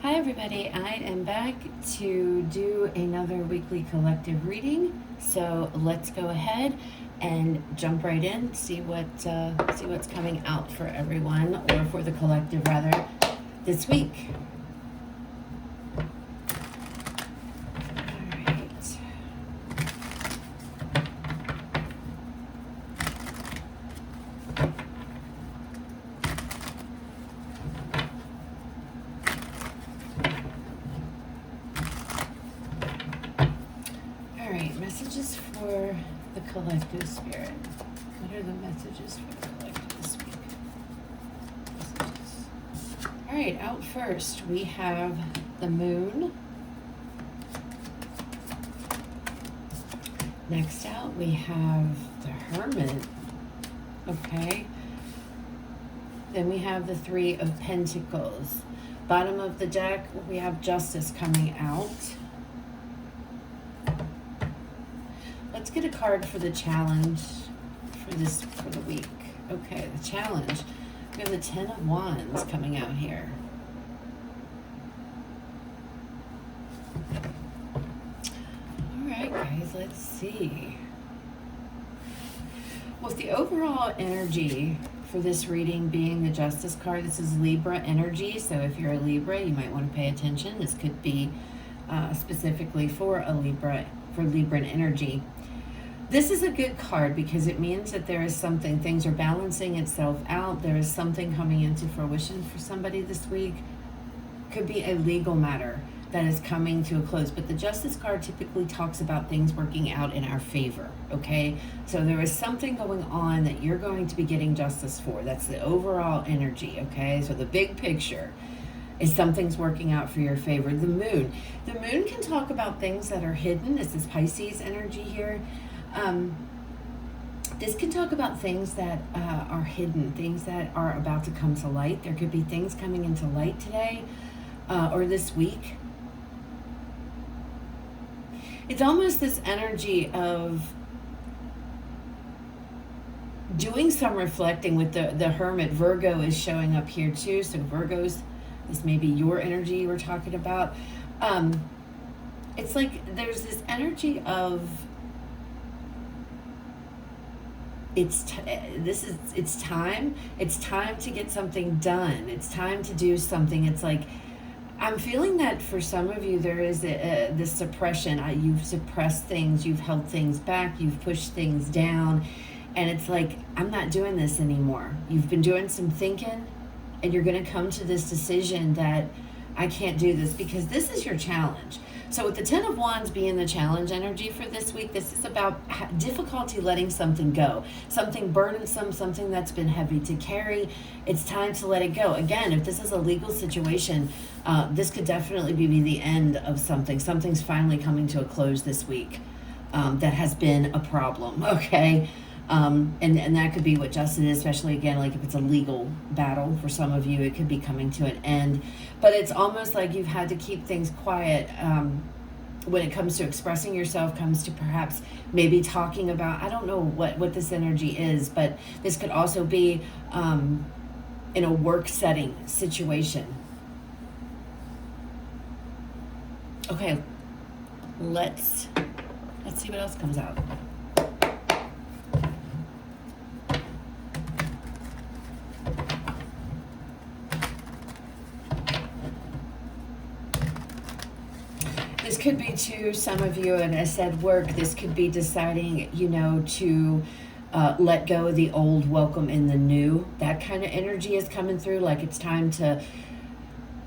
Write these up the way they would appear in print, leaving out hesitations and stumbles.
Hi everybody, I am back to do another weekly collective reading. So let's go ahead and jump right in, see what's coming out for everyone, or for the collective rather, this week. Messages for the collective spirit. What are the messages for the collective this week? Messages. All right, out first we have the moon. Next out we have the hermit. Okay. Then we have the Three of Pentacles. Bottom of the deck we have Justice coming out. Let's get a card for the challenge for the week. Okay, the challenge. We have the Ten of Wands coming out here. All right, guys, let's see. With the overall energy for this reading being the Justice card, this is Libra energy. So if you're a Libra, you might want to pay attention. This could be specifically for a Libra, for Libran energy. This is a good card because it means that there is something, things are balancing itself out. There is something coming into fruition for somebody this week. Could be a legal matter that is coming to a close. But the Justice card typically talks about things working out in our favor, okay? So there is something going on that you're going to be getting justice for. That's the overall energy, okay? So the big picture is something's working out for your favor. The moon can talk about things that are hidden. This is Pisces energy here. This can talk about things that are hidden, things that are about to come to light. There could be things coming into light today or this week. It's almost this energy of doing some reflecting with the Hermit. Virgo is showing up here too. So Virgos, this may be your energy you were talking about. It's like there's this energy of it's time to get something done. It's time to do something. It's like I'm feeling that for some of you there is this suppression. You've suppressed things, you've held things back, you've pushed things down, and it's like I'm not doing this anymore. You've been doing some thinking and you're going to come to this decision that I can't do this because this is your challenge. So with the Ten of Wands being the challenge energy for this week, this is about difficulty letting something go. Something burdensome, something that's been heavy to carry. It's time to let it go. Again, if this is a legal situation, this could definitely be the end of something. Something's finally coming to a close this week that has been a problem, okay? And that could be what justice is, especially again, like if it's a legal battle for some of you, it could be coming to an end. But it's almost like you've had to keep things quiet when it comes to expressing yourself, comes to perhaps maybe talking about, I don't know what this energy is, but this could also be in a work setting situation. Okay, let's see what else comes out. This could be to some of you, and I said work, this could be deciding, to let go of the old, welcome in the new. That kind of energy is coming through, like it's time to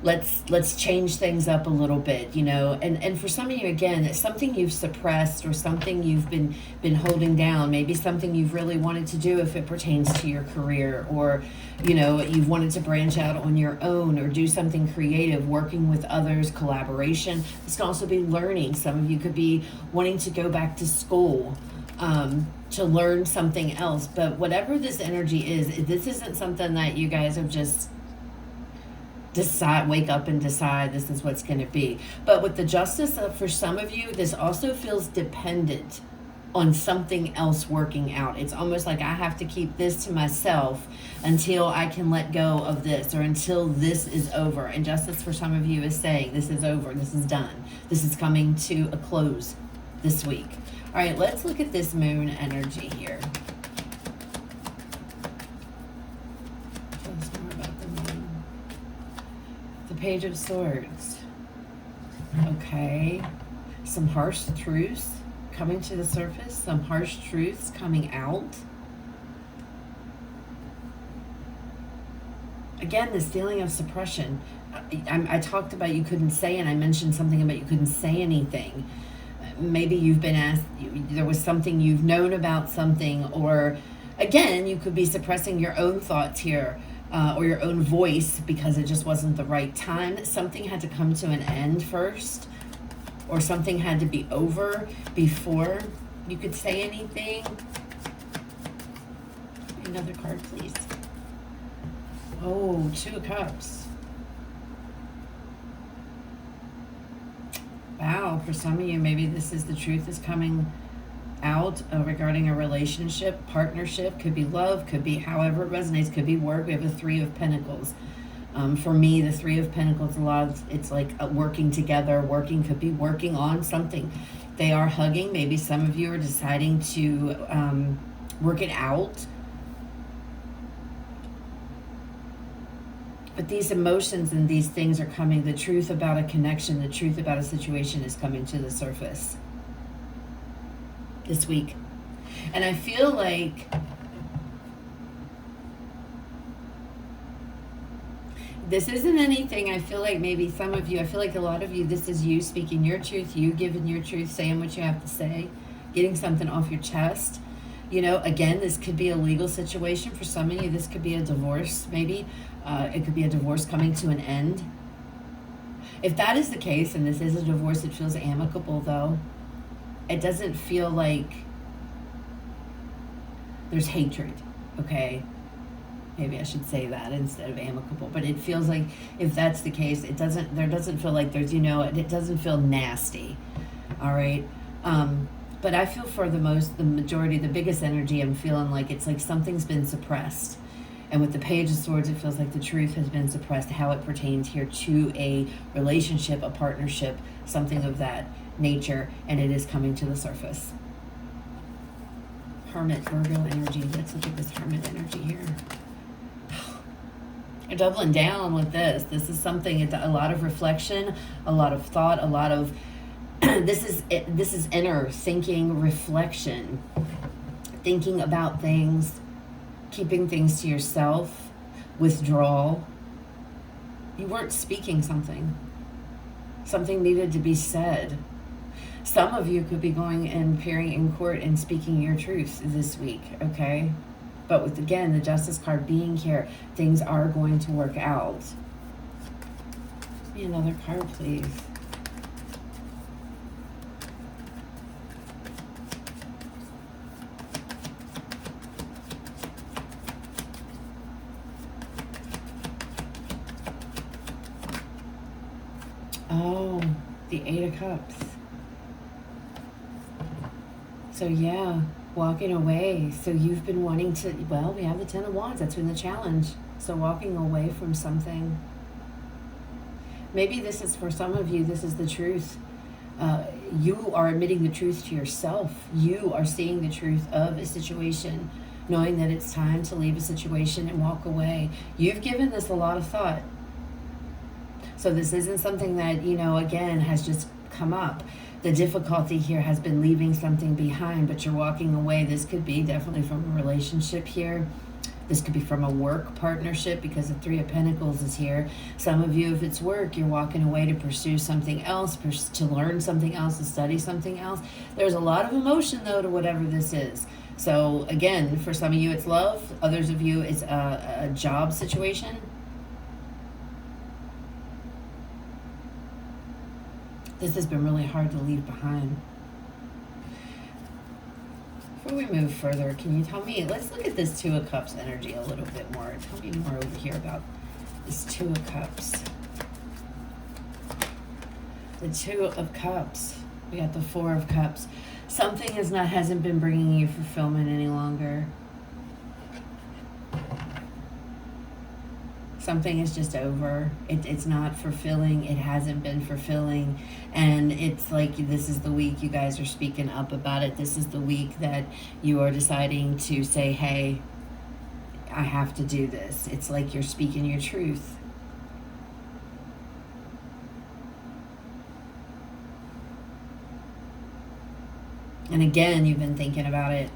let's change things up a little bit, and for some of you, again, it's something you've suppressed or something you've been holding down, maybe something you've really wanted to do if it pertains to your career, or you've wanted to branch out on your own or do something creative, working with others, collaboration. This can also be learning. Some of you could be wanting to go back to school to learn something else, but whatever this energy is, this isn't something that you guys have just wake up and decide this is what's going to be. But with the justice, for some of you, this also feels dependent on something else working out. It's almost like I have to keep this to myself until I can let go of this, or until this is over. And justice for some of you is saying this is over, this is done, this is coming to a close this week. All right, let's look at this moon energy here. Tell us more about the moon. The Page of Swords. Okay, some harsh truths coming to the surface, some harsh truths coming out. Again, this feeling of suppression. I talked about you couldn't say, and I mentioned something about you couldn't say anything. Maybe you've been asked, there was something you've known about something, or again, you could be suppressing your own thoughts here, or your own voice because it just wasn't the right time. Something had to come to an end first, or something had to be over before you could say anything. Another card, please. Oh, 2 of Cups. Wow, for some of you, maybe this is the truth is coming out regarding a relationship, partnership. Could be love, could be however it resonates, could be work. We have a 3 of Pentacles. For me, the 3 of Pentacles, a lot of, it's like working together, working, could be working on something. They are hugging. Maybe some of you are deciding to work it out. But these emotions and these things are coming. The truth about a connection, the truth about a situation is coming to the surface this week. And I feel like this isn't anything. I feel like maybe some of you, I feel like a lot of you, this is you speaking your truth, you giving your truth, saying what you have to say, getting something off your chest. You know, again, this could be a legal situation. For some of you, this could be a divorce, maybe. It could be a divorce coming to an end. If that is the case, and this is a divorce, it feels amicable, though. It doesn't feel like there's hatred, okay? Maybe I should say that instead of amicable. But it feels like if that's the case, there doesn't feel like there's, it doesn't feel nasty, all right? But I feel for the majority, the biggest energy, I'm feeling like it's like something's been suppressed. And with the Page of Swords, it feels like the truth has been suppressed, how it pertains here to a relationship, a partnership, something of that nature, and it is coming to the surface. Hermit, Virgo energy. Let's look at this Hermit energy here. You're doubling down with this. This is something, a lot of reflection, a lot of thought, a lot of this is inner thinking, reflection, thinking about things, keeping things to yourself, withdrawal. You weren't speaking something. Something needed to be said. Some of you could be going and appearing in court and speaking your truth this week, okay? But with, again, the Justice card being here, things are going to work out. Give me another card, please. Oh, the 8 of Cups. So yeah, walking away. So you've been wanting to, well, we have the 10 of Wands. That's been the challenge. So walking away from something. Maybe this is, for some of you, this is the truth. You are admitting the truth to yourself. You are seeing the truth of a situation, knowing that it's time to leave a situation and walk away. You've given this a lot of thought. So this isn't something that, again, has just come up. The difficulty here has been leaving something behind, but you're walking away. This could be definitely from a relationship here. This could be from a work partnership because the 3 of Pentacles is here. Some of you, if it's work, you're walking away to pursue something else, to learn something else, to study something else. There's a lot of emotion, though, to whatever this is. So, again, for some of you, it's love. Others of you, it's a job situation. This has been really hard to leave behind. Before we move further, can you tell me, let's look at this 2 of Cups energy a little bit more. Tell me more over here about this 2 of Cups. The 2 of Cups. We got the 4 of Cups. Something hasn't been bringing you fulfillment any longer. Something is just over. It's not fulfilling. It hasn't been fulfilling. And it's like this is the week you guys are speaking up about it. This is the week that you are deciding to say, hey, I have to do this. It's like you're speaking your truth. And again, you've been thinking about it.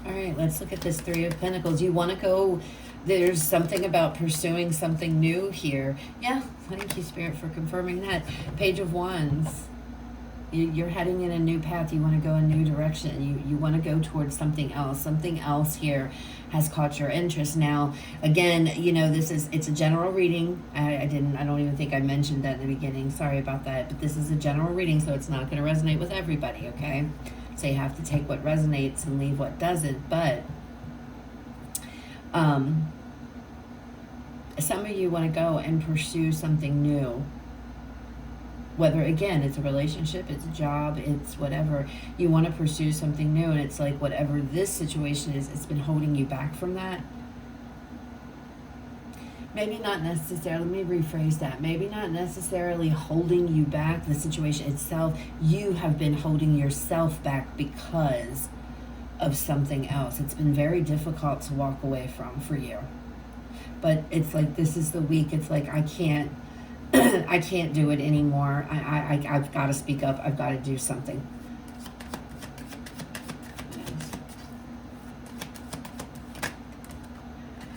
All right, let's look at this Three of Pentacles. You want to go, there's something about pursuing something new here. Yeah, thank you, Spirit, for confirming that. Page of Wands. You're heading in a new path. You want to go a new direction. You want to go towards something else. Something else here has caught your interest. Now, again, you know, it's a general reading. I don't even think I mentioned that in the beginning. Sorry about that. But this is a general reading, so it's not going to resonate with everybody, okay? So you have to take what resonates and leave what doesn't. But some of you want to go and pursue something new. Whether, again, it's a relationship, it's a job, it's whatever. You want to pursue something new, and it's like whatever this situation is, it's been holding you back from that. Maybe not necessarily, let me rephrase that. Maybe not necessarily holding you back, the situation itself. You have been holding yourself back because of something else. It's been very difficult to walk away from for you. But it's like this is the week. It's like I can't do it anymore. I've got to speak up. I've got to do something.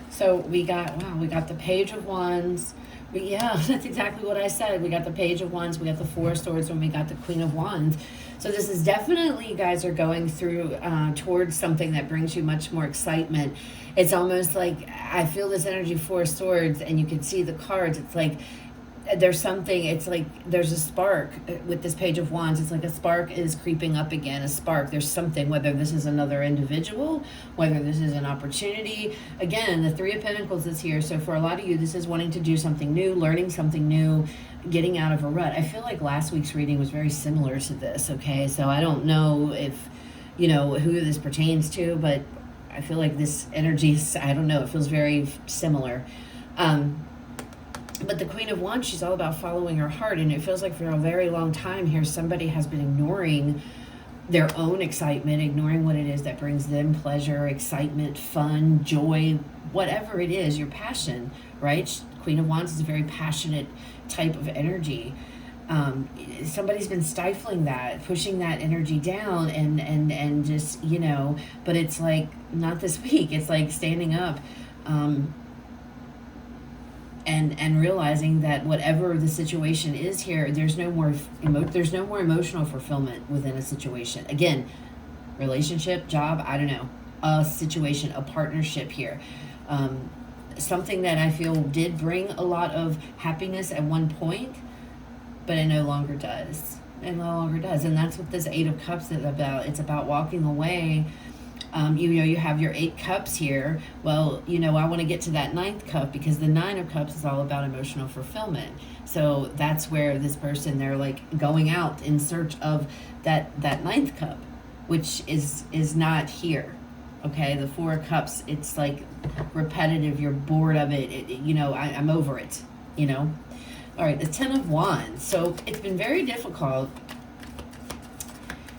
So we got the Page of Wands. Yeah, that's exactly what I said. We got the Page of Wands, we got the Four of Swords, and we got the Queen of Wands. So this is definitely, you guys are going through towards something that brings you much more excitement. It's almost like I feel this energy, Four of Swords, and you can see the cards. It's like there's something, it's like there's a spark with this Page of Wands. It's like a spark is creeping up again, a spark. There's something, whether this is another individual, whether this is an opportunity. Again, the Three of Pentacles is here. So for a lot of you, this is wanting to do something new, learning something new, getting out of a rut. I feel like last week's reading was very similar to this, okay? So I don't know if, you know, who this pertains to, but I feel like this energy, I don't know, it feels very similar. But the Queen of Wands, she's all about following her heart. And it feels like for a very long time here, somebody has been ignoring their own excitement, ignoring what it is that brings them pleasure, excitement, fun, joy, whatever it is, your passion, right? Queen of Wands is a very passionate type of energy. Somebody's been stifling that, pushing that energy down and just, you know, but it's like not this week. It's like standing up, and realizing that whatever the situation is here, there's no more emotional fulfillment within a situation. Again, relationship, job, I don't know, a situation, a partnership here. Something that I feel did bring a lot of happiness at one point, but it no longer does. It no longer does. And that's what this Eight of Cups is about. It's about walking away. You know, you have your 8 cups here. Well, you know, I want to get to that 9th cup because the 9 of Cups is all about emotional fulfillment. So that's where this person, they're like going out in search of that 9th cup, which is not here. Okay, the 4 of Cups, it's like repetitive. You're bored of it. You know, I'm over it, you know. All right, the 10 of Wands. So it's been very difficult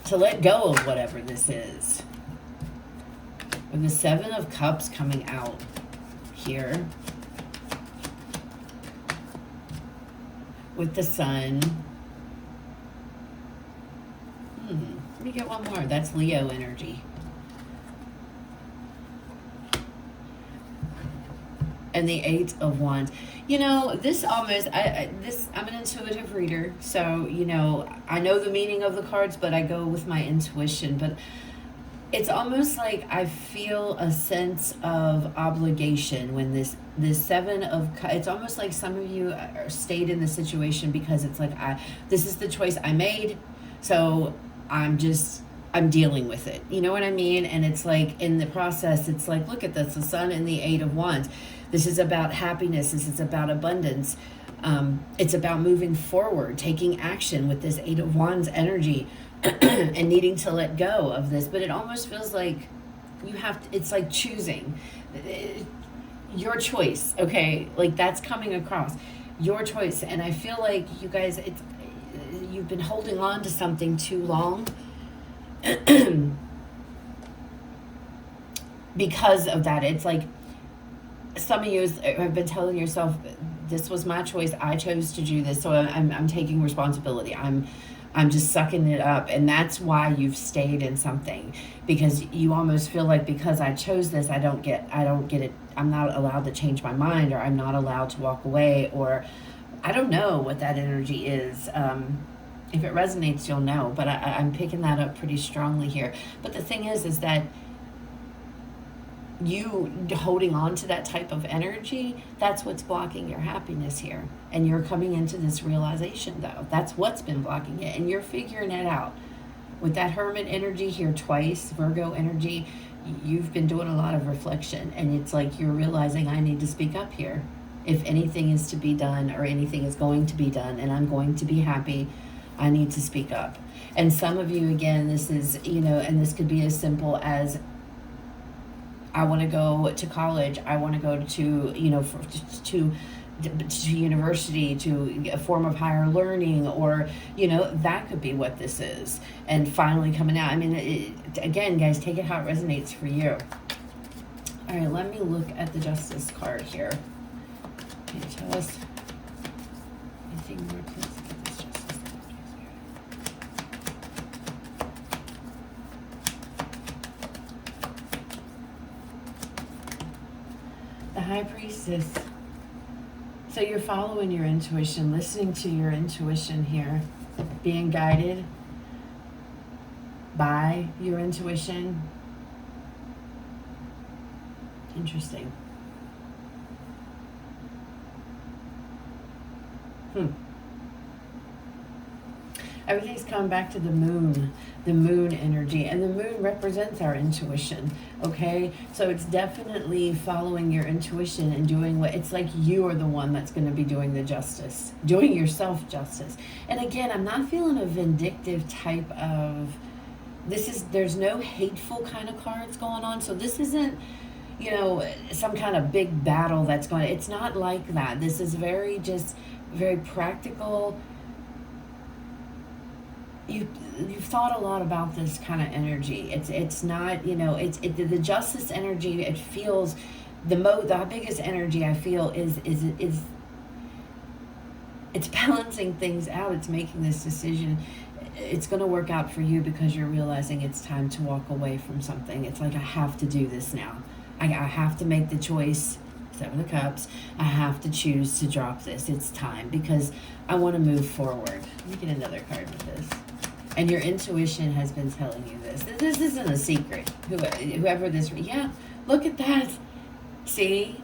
to let go of whatever this is. With the 7 of Cups coming out here. With the Sun. Let me get one more. That's Leo energy. And the 8 of Wands. You know, this almost, I'm an intuitive reader. So, you know, I know the meaning of the cards, but I go with my intuition. But it's almost like I feel a sense of obligation when this 7 of Cups, it's almost like some of you stayed in the situation because it's like, this is the choice I made, so I'm dealing with it. You know what I mean? And it's like in the process, it's like, look at this, the Sun and the 8 of Wands. This is about happiness. This is about abundance. It's about moving forward, taking action with this 8 of Wands energy. and needing to let go of this. But it almost feels like you have to, it's like choosing your choice, okay? Like that's coming across your choice. And I feel like you guys, it's, you've been holding on to something too long because of that. It's like some of you have been telling yourself, this was my choice, I chose to do this, so I'm taking responsibility, I'm just sucking it up. And that's why you've stayed in something, because you almost feel like, because I chose this, I don't get it, I'm not allowed to change my mind, or I'm not allowed to walk away, or I don't know what that energy is. If it resonates, you'll know, but I'm picking that up pretty strongly here. But the thing is that you holding on to that type of energy, that's what's blocking your happiness here. And you're coming into this realization, though, that's what's been blocking it, and you're figuring it out. With that Hermit energy here twice, Virgo energy, you've been doing a lot of reflection, and it's like you're realizing, I need to speak up here. If anything is to be done, or anything is going to be done, and I'm going to be happy, I need to speak up. And some of you, again, this is, and this could be as simple as, I want to go to college, I want to go to, to university, to a form of higher learning, or, that could be what this is. And finally coming out. I mean, again, guys, take it how it resonates for you. All right, let me look at the Justice card here. Can you tell us anything more, please? Get this Justice card here. The High Priestess. So you're following your intuition, listening to your intuition here, being guided by your intuition. Interesting. Everything's coming back to the moon energy, and the moon represents our intuition, okay? So it's definitely following your intuition and doing what, it's like you are the one that's going to be doing the justice, doing yourself justice. And again, I'm not feeling a vindictive type of, there's no hateful kind of cards going on, so this isn't, some kind of big battle that's going, it's not like that. This is very practical. You've thought a lot about this kind of energy. It's not, the justice energy. It feels the biggest energy I feel is it's balancing things out. It's making this decision. It's going to work out for you because you're realizing it's time to walk away from something. It's like, I have to do this now. I have to make the choice. Seven of Cups. I have to choose to drop this. It's time, because I want to move forward. Let me get another card with this. And your intuition has been telling you this. This isn't a secret. Whoever this, yeah, look at that. See?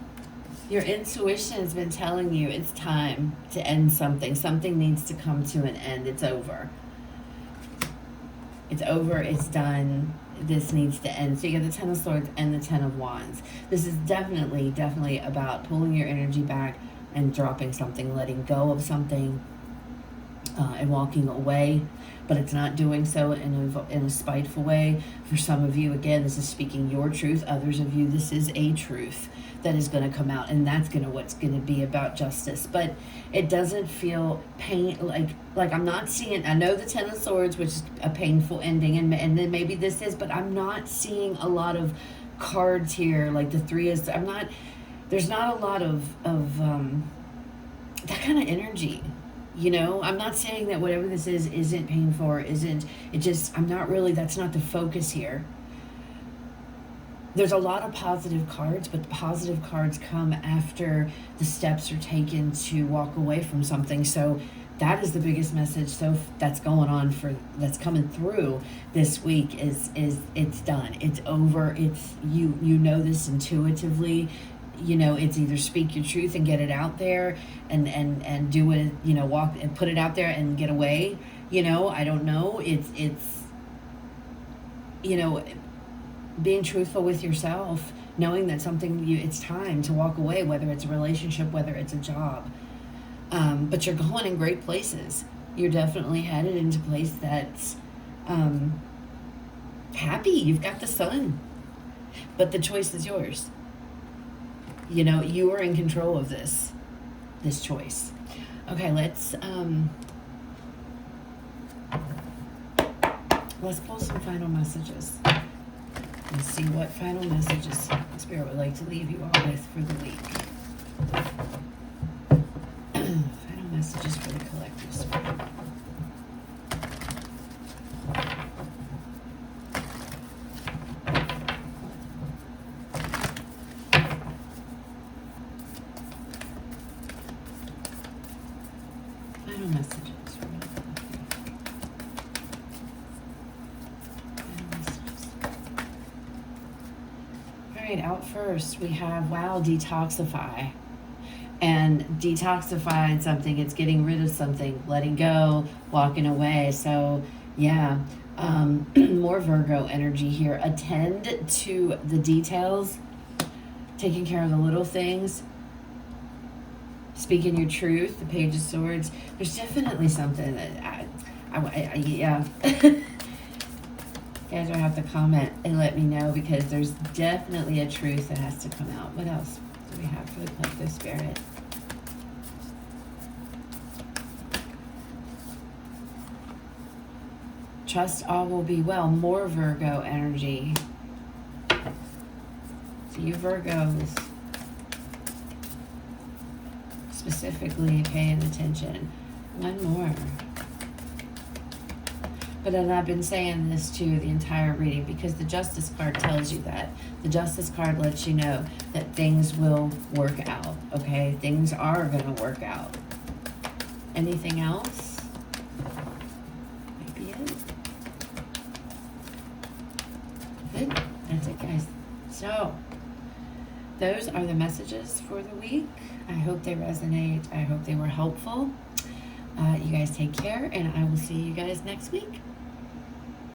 Your intuition has been telling you it's time to end something. Something needs to come to an end. It's over. It's over. It's done. This needs to end. So you get the Ten of Swords and the Ten of Wands. This is definitely about pulling your energy back and dropping something, letting go of something, and walking away. But it's not doing so in a spiteful way. For some of you, again, this is speaking your truth. Others of you, this is a truth that is going to come out, and that's what's going to be about justice. But it doesn't feel like I'm not seeing. I know the Ten of Swords, which is a painful ending, and then maybe this is, but I'm not seeing a lot of cards here. Like the Three is. There's not a lot of that kind of energy. I'm not saying that whatever this isn't painful or isn't. I'm not really. That's not the focus here. There's a lot of positive cards, but the positive cards come after the steps are taken to walk away from something. So that is the biggest message. So that's going on that's coming through this week is it's done. It's over. It's you know this intuitively. It's either speak your truth and get it out there and do it, walk and put it out there and get away. I don't know. It's being truthful with yourself, knowing that it's time to walk away, whether it's a relationship, whether it's a job. But you're going in great places. You're definitely headed into a place that's happy. You've got the sun, but the choice is yours. You know, you are in control of this choice. Okay, let's pull some final messages and see what final messages Spirit would like to leave you all with for the week. Final messages for the collective Spirit. Final messages for the collective. Final messages. All right, out first we have, wow, detoxify. And detoxifying something, it's getting rid of something, letting go, walking away. So yeah, more Virgo energy here. Attend to the details, taking care of the little things, speaking your truth. The Page of Swords. There's definitely something that yeah. You guys will have to comment and let me know, because there's definitely a truth that has to come out. What else do we have for the collective Spirit? Trust all will be well. More Virgo energy. So you Virgos, specifically paying attention. One more. But then I've been saying this too the entire reading, because the Justice card tells you that. The Justice card lets you know that things will work out, okay? Things are going to work out. Anything else? Might be it. Good. That's it, guys. So, those are the messages for the week. I hope they resonate. I hope they were helpful. You guys take care, and I will see you guys next week.